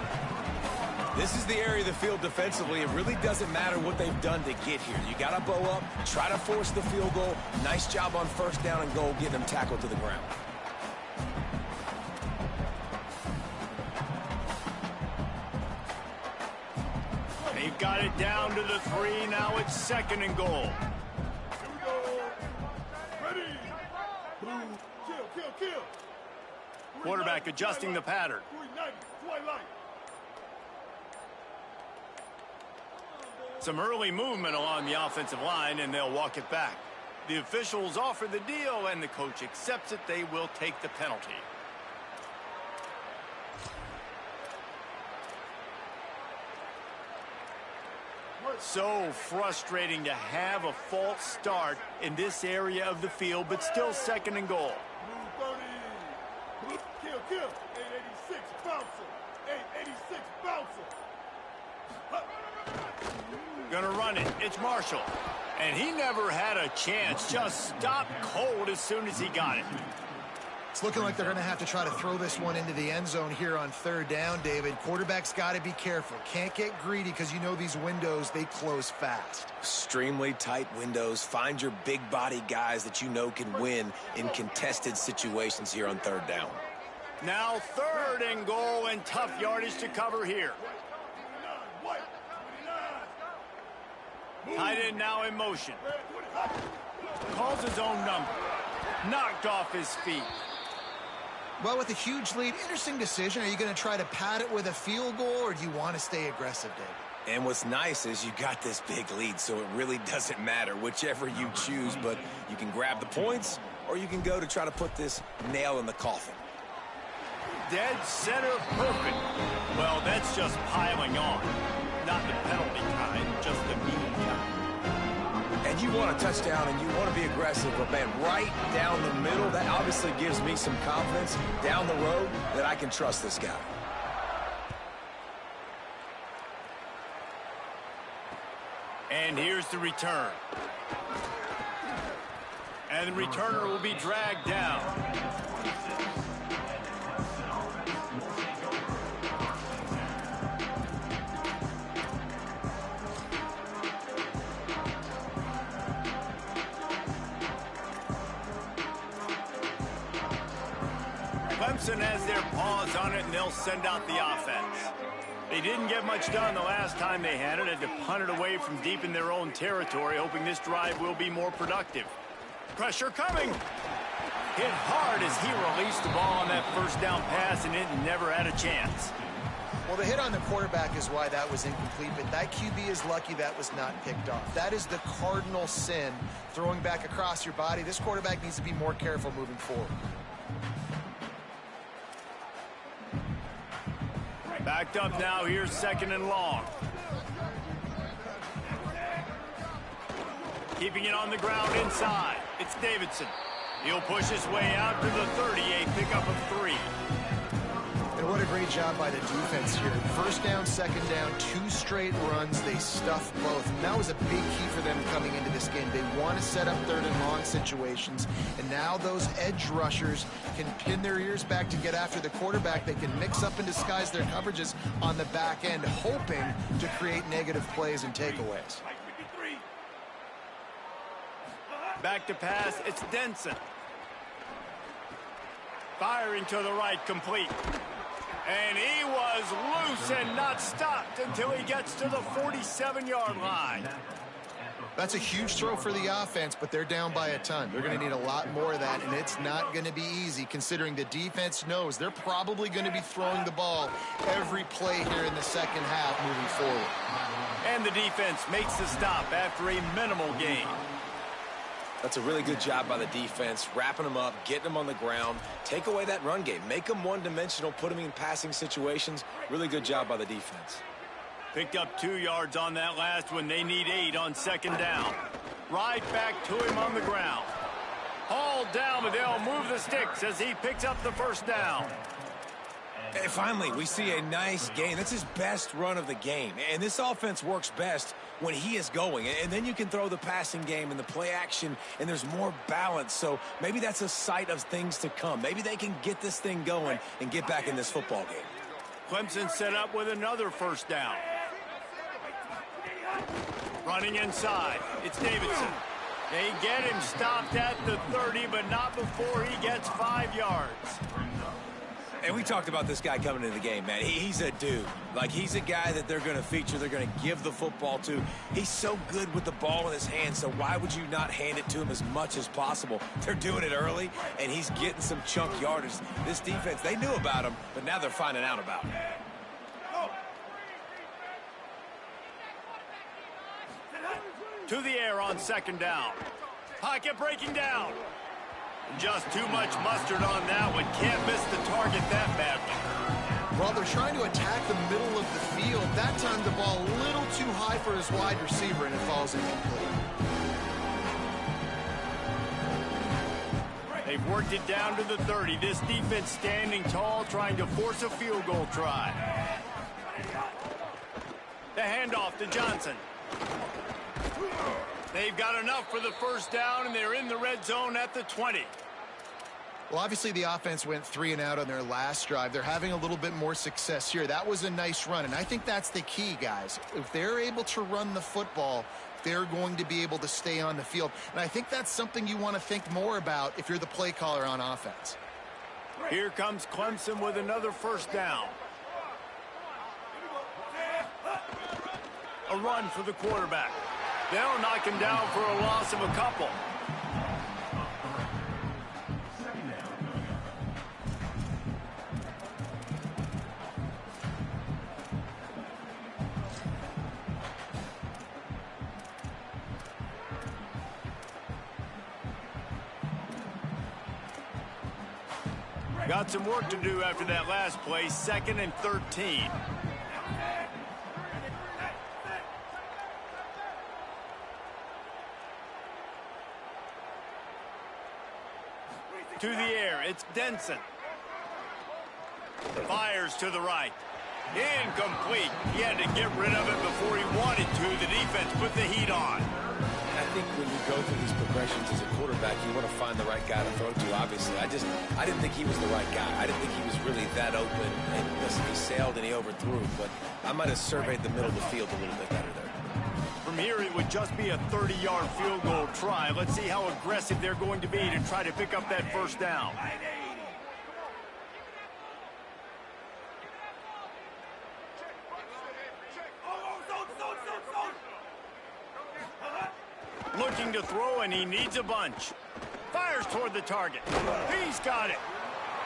This is the area of the field defensively. It really doesn't matter what they've done to get here. You got to bow up, try to force the field goal. Nice job on first down and goal, getting them tackled to the ground. They've got it down to the 3. Now it's 2nd and goal. Here we go. Ready. Blue. Kill. Quarterback adjusting the pattern. 390, Twilight. Some early movement along the offensive line, and they'll walk it back. The officials offer the deal, and the coach accepts it. They will take the penalty. So frustrating to have a false start in this area of the field, but still 2nd and goal. Blue 30. Kill. 886 bouncer. 886 bouncer. Gonna run it. It's Marshall. And he never had a chance. Just stopped cold as soon as he got it. It's looking like they're going to have to try to throw this one into the end zone here on third down, David. Quarterback's got to be careful. Can't get greedy because you know these windows, they close fast. Extremely tight windows. Find your big body guys that you know can win in contested situations here on third down. Now 3rd and goal, and tough yardage to cover here. Tight end now in motion. Calls his own number. Knocked off his feet. Well, with a huge lead, interesting decision. Are you going to try to pad it with a field goal, or do you want to stay aggressive, David? And what's nice is you got this big lead, so it really doesn't matter whichever you choose, but you can grab the points, or you can go to try to put this nail in the coffin. Dead center perfect. Well, that's just piling on. Not the penalty kind, just the mean kind. And you want a touchdown and you want to be aggressive, but man, right down the middle, that obviously gives me some confidence down the road that I can trust this guy. And here's the return. And the returner will be dragged down. Clemson has their paws on it, and they'll send out the offense. They didn't get much done the last time they had it. Had to punt it away from deep in their own territory, hoping this drive will be more productive. Pressure coming. Hit hard as he released the ball on that first down pass, and it never had a chance. Well, the hit on the quarterback is why that was incomplete, but that QB is lucky that was not picked off. That is the cardinal sin, throwing back across your body. This quarterback needs to be more careful moving forward. Backed up now, here's 2nd and long. Keeping it on the ground inside. It's Davidson. He'll push his way out to the 38, pickup of 3. And what a great job by the defense here. 1st down, 2nd down, 2 straight runs. They stuffed both. And that was a big key for them coming into this game. They want to set up 3rd and long situations. And now those edge rushers can pin their ears back to get after the quarterback. They can mix up and disguise their coverages on the back end, hoping to create negative plays and takeaways. Back to pass, it's Denson. Firing to the right, complete. And he was loose and not stopped until he gets to the 47-yard line. That's a huge throw for the offense, but they're down by a ton. They're going to need a lot more of that, and it's not going to be easy considering the defense knows they're probably going to be throwing the ball every play here in the second half moving forward. And the defense makes the stop after a minimal gain. That's a really good job by the defense, wrapping them up, getting them on the ground, take away that run game, make them one-dimensional, put them in passing situations. Really good job by the defense. Picked up 2 yards on that last one. They need 8 on 2nd down. Right back to him on the ground. Hauled down, but they'll move the sticks as he picks up the 1st down. And finally, we see a nice gain. That's his best run of the game. And this offense works best when he is going. And then you can throw the passing game and the play action, and there's more balance. So maybe that's a sight of things to come. Maybe they can get this thing going and get back in this football game. Clemson set up with another 1st down. Running inside, it's Davidson. They get him stopped at the 30, but not before he gets 5 yards. And we talked about this guy coming into the game, man. He's a dude. Like, he's a guy that they're going to feature, they're going to give the football to. He's so good with the ball in his hands, so why would you not hand it to him as much as possible? They're doing it early, and he's getting some chunk yardage. This defense, they knew about him, but now they're finding out about him. To the air on 2nd down. Pocket breaking down. Just too much mustard on that one. Can't miss the target that badly. Well, they're trying to attack the middle of the field. That time the ball a little too high for his wide receiver, and it falls incomplete. They've worked it down to the 30. This defense standing tall, trying to force a field goal try. The handoff to Johnson. They've got enough for the 1st down, and they're in the red zone at the 20. Well, obviously the offense went 3 and out on their last drive. They're having a little bit more success here. That was a nice run, and I think that's the key, guys. If they're able to run the football, they're going to be able to stay on the field. And I think that's something you want to think more about if you're the play caller on offense. Here comes Clemson with another 1st down. A run for the quarterback. They'll knock him down for a loss of a couple. Got some work to do after that last play. 2nd and 13. To the air, it's Denson. Fires to the right. Incomplete. He had to get rid of it before he wanted to. The defense put the heat on. I think when you go through these progressions as a quarterback, you want to find the right guy to throw to, obviously. I didn't think he was the right guy. I didn't think he was really that open. And listen, he sailed and he overthrew, but I might have surveyed the middle of the field a little bit better there. From here, it would just be a 30-yard field goal try. Let's see how aggressive they're going to be to try to pick up that first down. Looking to throw, and he needs a bunch. Fires toward the target. He's got it.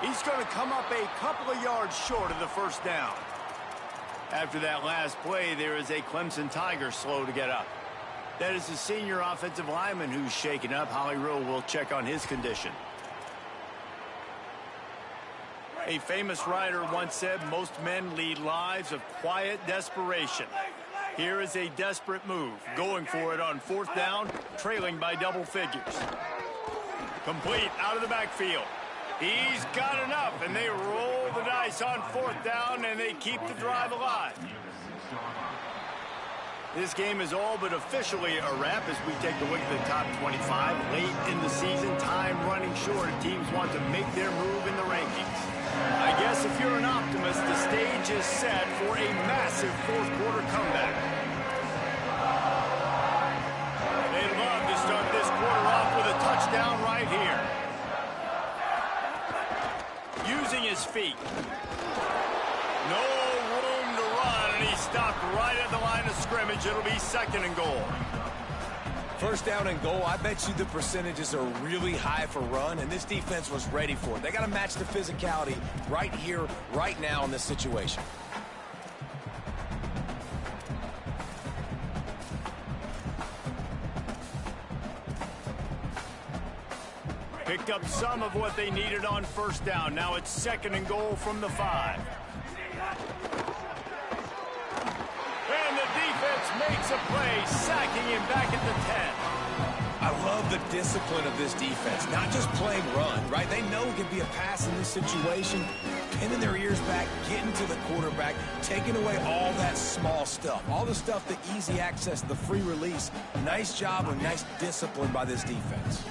He's going to come up a couple of yards short of the first down. After that last play, there is a Clemson Tiger slow to get up. That is the senior offensive lineman who's shaken up. Holly Rowe will check on his condition. A famous writer once said, most men lead lives of quiet desperation. Here is a desperate move, going for it on fourth down, trailing by double figures. Complete out of the backfield. He's got enough, and they roll the dice on fourth down, and they keep the drive alive. This game is all but officially a wrap as we take a look at the top 25. Late in the season, time running short. Teams want to make their move in the rankings. I guess if you're an optimist, the stage is set for a massive fourth-quarter comeback. They'd love to start this quarter off with a touchdown right here. Using his feet. No room to run, and he stopped right at the line of scrimmage. It'll be second and goal. First down and goal, I bet you the percentages are really high for run, and this defense was ready for it. They got to match the physicality right here, right now in this situation. Picked up some of what they needed on first down. Now it's second and goal from the 5. And the defense makes a play, sacking him back at the 10. I love the discipline of this defense. Not just playing run, right? They know it can be a pass in this situation. Pinning their ears back, getting to the quarterback, taking away all that small stuff. All the stuff, the easy access, the free release. Nice job and nice discipline by this defense.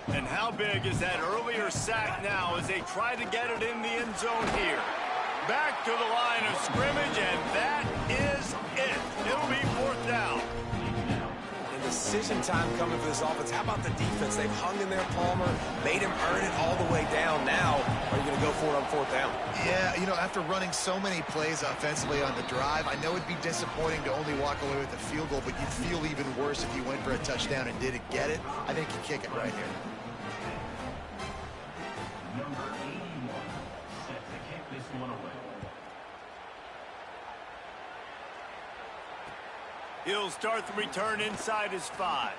And how big is that earlier sack now as they try to get it in the end zone here? Back to the line of scrimmage, and that is it. It'll be fourth down. And decision time coming for this offense. How about the defense? They've hung in there, Palmer, made him earn it all the way down. Now, are you going to go for it on fourth down? Yeah, you know, after running so many plays offensively on the drive, I know it'd be disappointing to only walk away with a field goal, but you'd feel even worse if you went for a touchdown and didn't get it. I think you kick it right here. Number 81, set to kick this one away. He'll start the return inside his 5.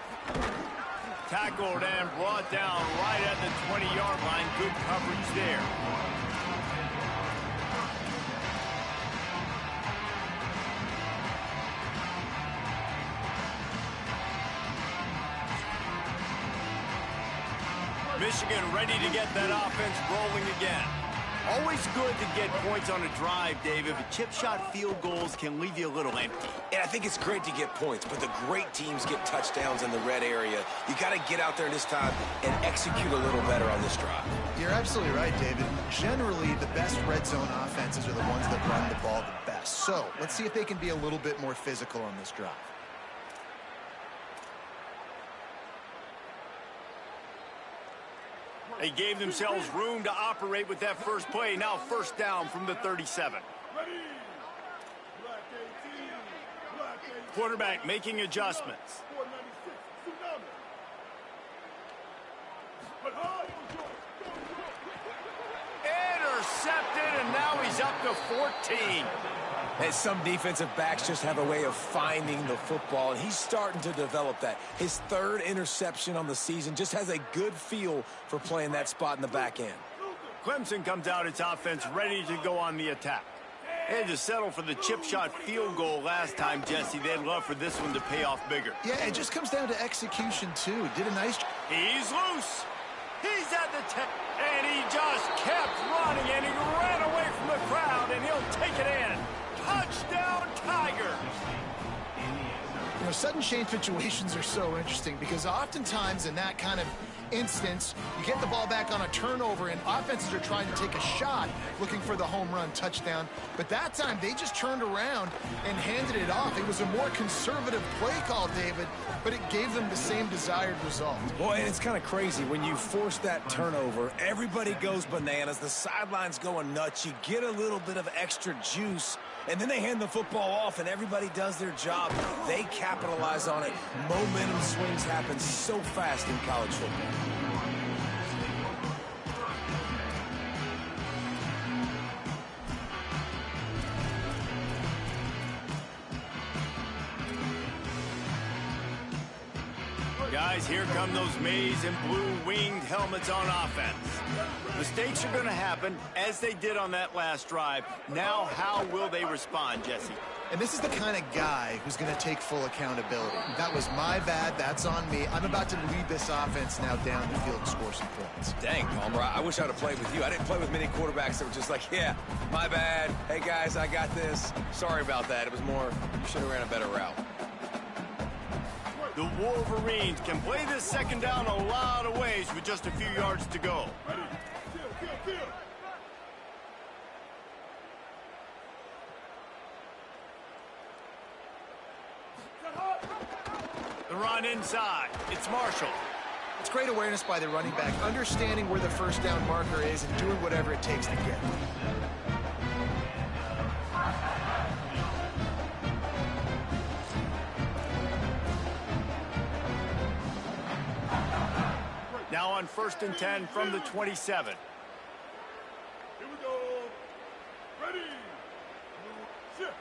Tackled and brought down right at the 20-yard line. Good coverage there. Michigan ready to get that offense rolling again. Always good to get points on a drive, David, but chip shot field goals can leave you a little empty. And I think it's great to get points, but the great teams get touchdowns in the red area. You got to get out there this time and execute a little better on this drive. You're absolutely right, David. Generally, the best red zone offenses are the ones that run the ball the best. So let's see if they can be a little bit more physical on this drive. They gave themselves room to operate with that first play. Now first down from the 37. Ready. Black 18. Black 18. Quarterback making adjustments. 496. Tsunami. But high. Intercepted, and now he's up to 14. And some defensive backs just have a way of finding the football, and he's starting to develop that. His third interception on the season, just has a good feel for playing that spot in the back end. Clemson comes out its offense ready to go on the attack. They had to settle for the chip shot field goal last time, Jesse. They'd love for this one to pay off bigger. Yeah, it just comes down to execution, too. Did a nice job. He's loose. He's at the 10, and he just kept running, and he ran away from the crowd, and he'll take it in. Touchdown, Tigers! You know, sudden change situations are so interesting because oftentimes in that kind of instance, you get the ball back on a turnover and offenses are trying to take a shot looking for the home run touchdown. But that time, they just turned around and handed it off. It was a more conservative play call, David, but it gave them the same desired result. Boy, and it's kind of crazy. When you force that turnover, everybody goes bananas. The sideline's going nuts. You get a little bit of extra juice, and then they hand the football off, and everybody does their job. They capitalize on it. Momentum swings happen so fast in college football. Guys, here come those maize and blue winged helmets on offense. Mistakes are going to happen, as they did on that last drive. Now, how will they respond, Jesse? And this is the kind of guy who's going to take full accountability. That was my bad. That's on me. I'm about to lead this offense now down the field and score some points. Dang, Palmer, I wish I would have played with you. I didn't play with many quarterbacks that were just like, yeah, my bad. Hey, guys, I got this. Sorry about that. It was more, you should have ran a better route. The Wolverines can play this second down a lot of ways with just a few yards to go. Ready? Kill. The run inside. It's Marshall. It's great awareness by the running back, understanding where the first down marker is and doing whatever it takes to get it. Now on 1st and 10 from the 27. Here we go. Ready? Shift.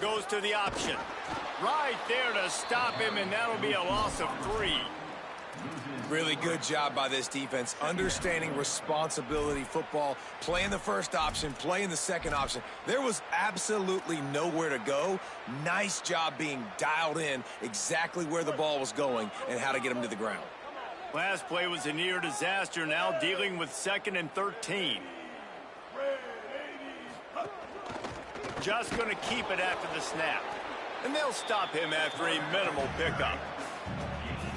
Goes to the option. Right there to stop him, and that'll be a loss of 3. Really good job by this defense, understanding responsibility football, playing the first option, playing the second option. There was absolutely nowhere to go. Nice job being dialed in exactly where the ball was going and how to get him to the ground. Last play was a near disaster, now dealing with 2nd and 13. Just going to keep it after the snap. And they'll stop him after a minimal pickup.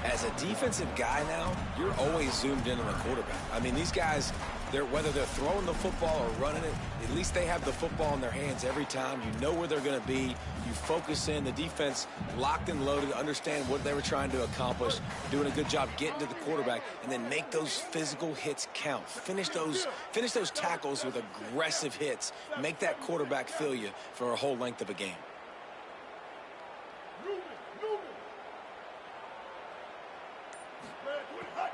As a defensive guy now, you're always zoomed in on the quarterback. I mean, these guys, whether they're throwing the football or running it, at least they have the football in their hands every time. You know where they're going to be. You focus in. The defense locked and loaded, understand what they were trying to accomplish, doing a good job getting to the quarterback, and then make those physical hits count. Finish those tackles with aggressive hits. Make that quarterback feel you for a whole length of a game.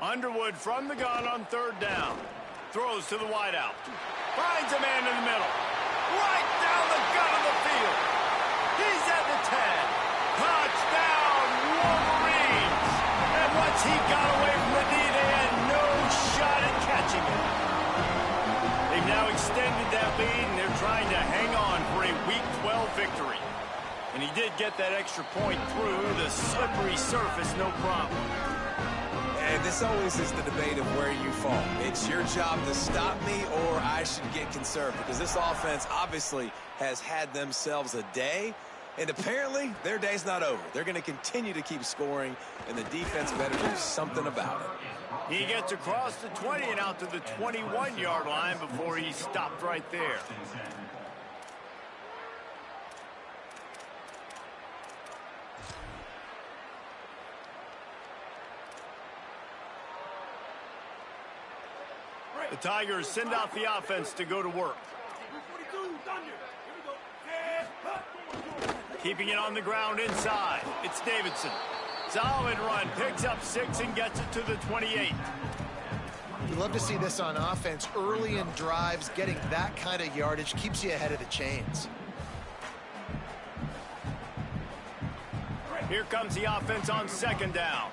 Underwood from the gun on 3rd down. Throws to the wideout. Finds a man in the middle. Right down the gut of the field. He's at the 10. Touchdown, Wolverines. And once he got away from the D, they had no shot at catching him. They've now extended that lead, and they're trying to hang on for a Week 12 victory. And he did get that extra point through the slippery surface, no problem. And this always is the debate of where you fall. It's your job to stop me, or I should get conserved, because this offense obviously has had themselves a day, and apparently their day's not over. They're going to continue to keep scoring, and the defense better do something about it. He gets across the 20 and out to the 21-yard line before he stopped right there. The Tigers send out the offense to go to work. Keeping it on the ground inside. It's Davidson. Solid run. Picks up 6 and gets it to the 28. You love to see this on offense. Early in drives, getting that kind of yardage keeps you ahead of the chains. Here comes the offense on 2nd down.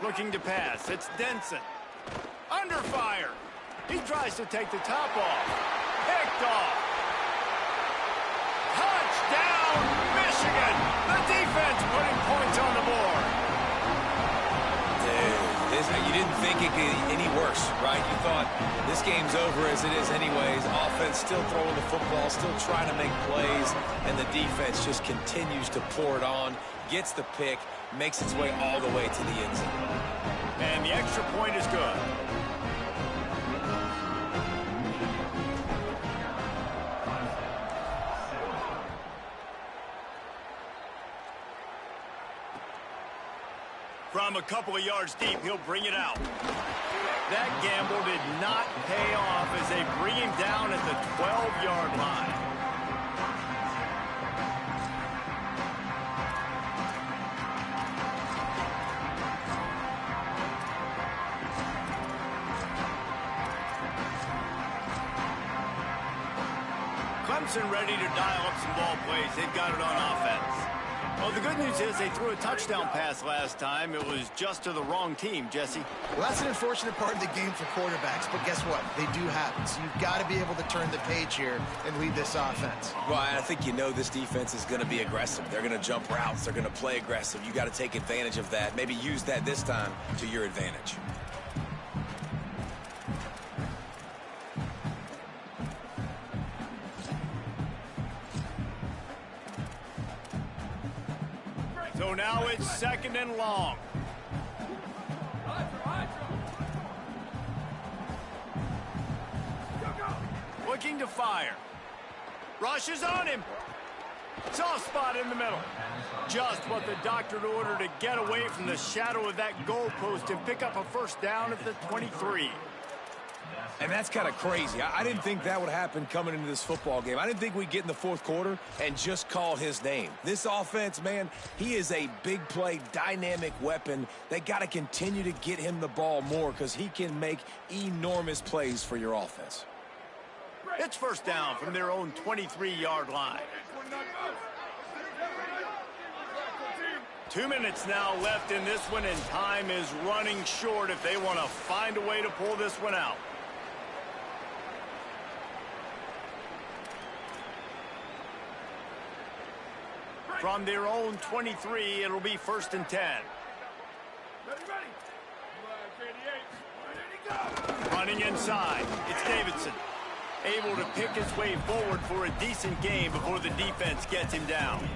Looking to pass. It's Denson. Under fire. He tries to take the top off. Picked off. Touchdown, Michigan. The defense putting points on the board. You didn't think it could get any worse, right? You thought this game's over as it is anyways. Offense still throwing the football, still trying to make plays, and the defense just continues to pour it on, gets the pick, makes its way all the way to the end zone. And the extra point is good. From a couple of yards deep, he'll bring it out. That gamble did not pay off as they bring him down at the 12-yard line. Clemson ready to dial up some ball plays. They've got it on offense. Well, the good news is they threw a touchdown pass last time. It was just to the wrong team, Jesse. Well, that's an unfortunate part of the game for quarterbacks, but guess what? They do happen. So you've got to be able to turn the page here and lead this offense. Well, I think you know this defense is going to be aggressive. They're going to jump routes. They're going to play aggressive. You got to take advantage of that. Maybe use that this time to your advantage. So now it's 2nd and long. Looking to fire. Rush is on him. Soft spot in the middle. Just what the doctor ordered to get away from the shadow of that goalpost and pick up a first down at the 23. And that's kind of crazy. I didn't think that would happen coming into this football game. I didn't think we'd get in the fourth quarter and just call his name. This offense, man, he is a big play, dynamic weapon. They got to continue to get him the ball more because he can make enormous plays for your offense. It's first down from their own 23-yard line. 2 minutes now left in this one, and time is running short if they want to find a way to pull this one out. From their own 23, it'll be 1st and 10. Running inside, it's Davidson. Able to pick his way forward for a decent game before the defense gets him down.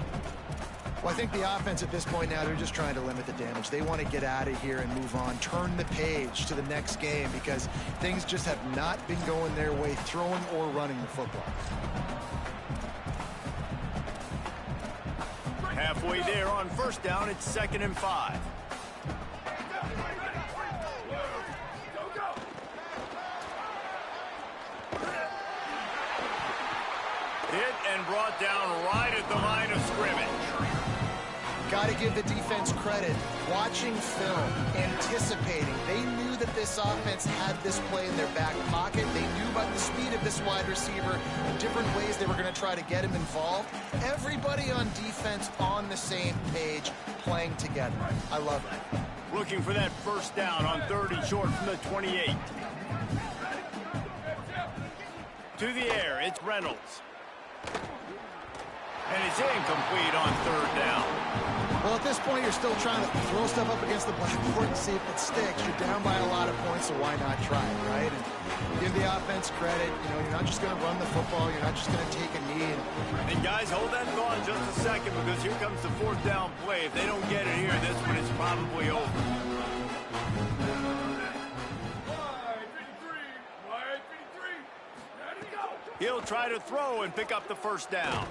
Well, I think the offense at this point now, they're just trying to limit the damage. They want to get out of here and move on, turn the page to the next game because things just have not been going their way, throwing or running the football. Halfway there on first down, it's 2nd and 5. Hit and brought down right at the line of scrimmage. Got to give the defense credit. Watching film, anticipating. They knew that this offense had this play in their back pocket. They knew about the speed of this wide receiver, the different ways they were going to try to get him involved. Everybody on defense on the same page, playing together. I love it. Looking for that first down on 3rd and short from the 28. To the air, it's Reynolds. And it's incomplete on 3rd down. Well, at this point, you're still trying to throw stuff up against the blackboard and see if it sticks. You're down by a lot of points, so why not try it, right? And give the offense credit. You know, you're not just going to run the football. You're not just going to take a knee. And guys, hold that thought just a second because here comes the 4th down play. If they don't get it here, this one is probably over. He'll try to throw and pick up the first down.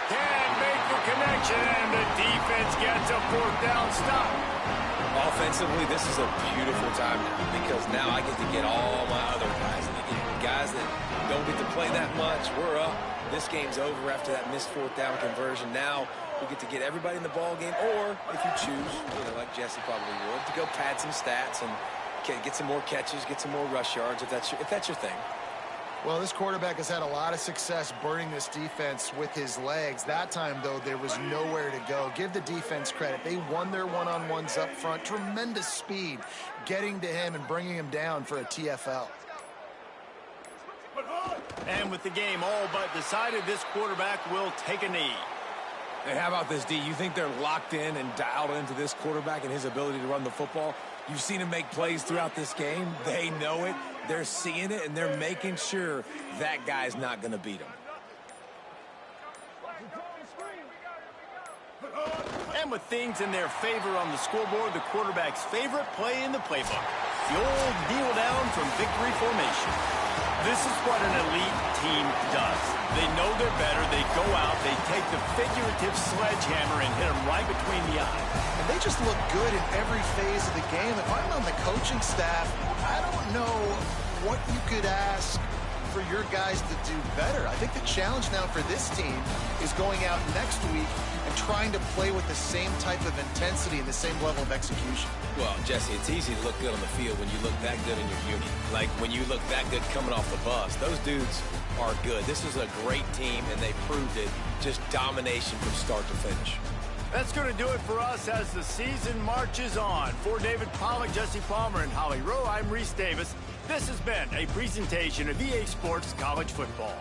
Can't make the connection, and the defense gets a 4th down stop. Offensively, this is a beautiful time now because now I get to get all my other guys in the game. Guys that don't get to play that much, we're up. This game's over after that missed 4th down conversion. Now we get to get everybody in the ball game, or if you choose, like Jesse probably would, to go pad some stats and get some more catches, get some more rush yards if that's your thing. Well, this quarterback has had a lot of success burning this defense with his legs. That time, though, there was nowhere to go. Give the defense credit. They won their one-on-ones up front. Tremendous speed getting to him and bringing him down for a TFL. And with the game all but decided, this quarterback will take a knee. Hey, how about this, D? You think they're locked in and dialed into this quarterback and his ability to run the football? You've seen them make plays throughout this game. They know it. They're seeing it, and they're making sure that guy's not going to beat them. And with things in their favor on the scoreboard, the quarterback's favorite play in the playbook. The old kneel down from victory formation. This is what an elite team does. They know they're better. They go out. They take the figurative sledgehammer and hit them right between the eyes. And they just look good in every phase of the game. If I'm on the coaching staff, I don't know what you could ask for your guys to do better. I think the challenge now for this team is going out next week and trying to play with the same type of intensity and the same level of execution. Well, Jesse, it's easy to look good on the field when you look that good in your unit. Like when you look that good coming off the bus. Those dudes are good. This is a great team, and they proved it. Just domination from start to finish. That's going to do it for us as the season marches on. For David Pollack, Jesse Palmer, and Holly Rowe, I'm Reese Davis. This has been a presentation of EA Sports College Football.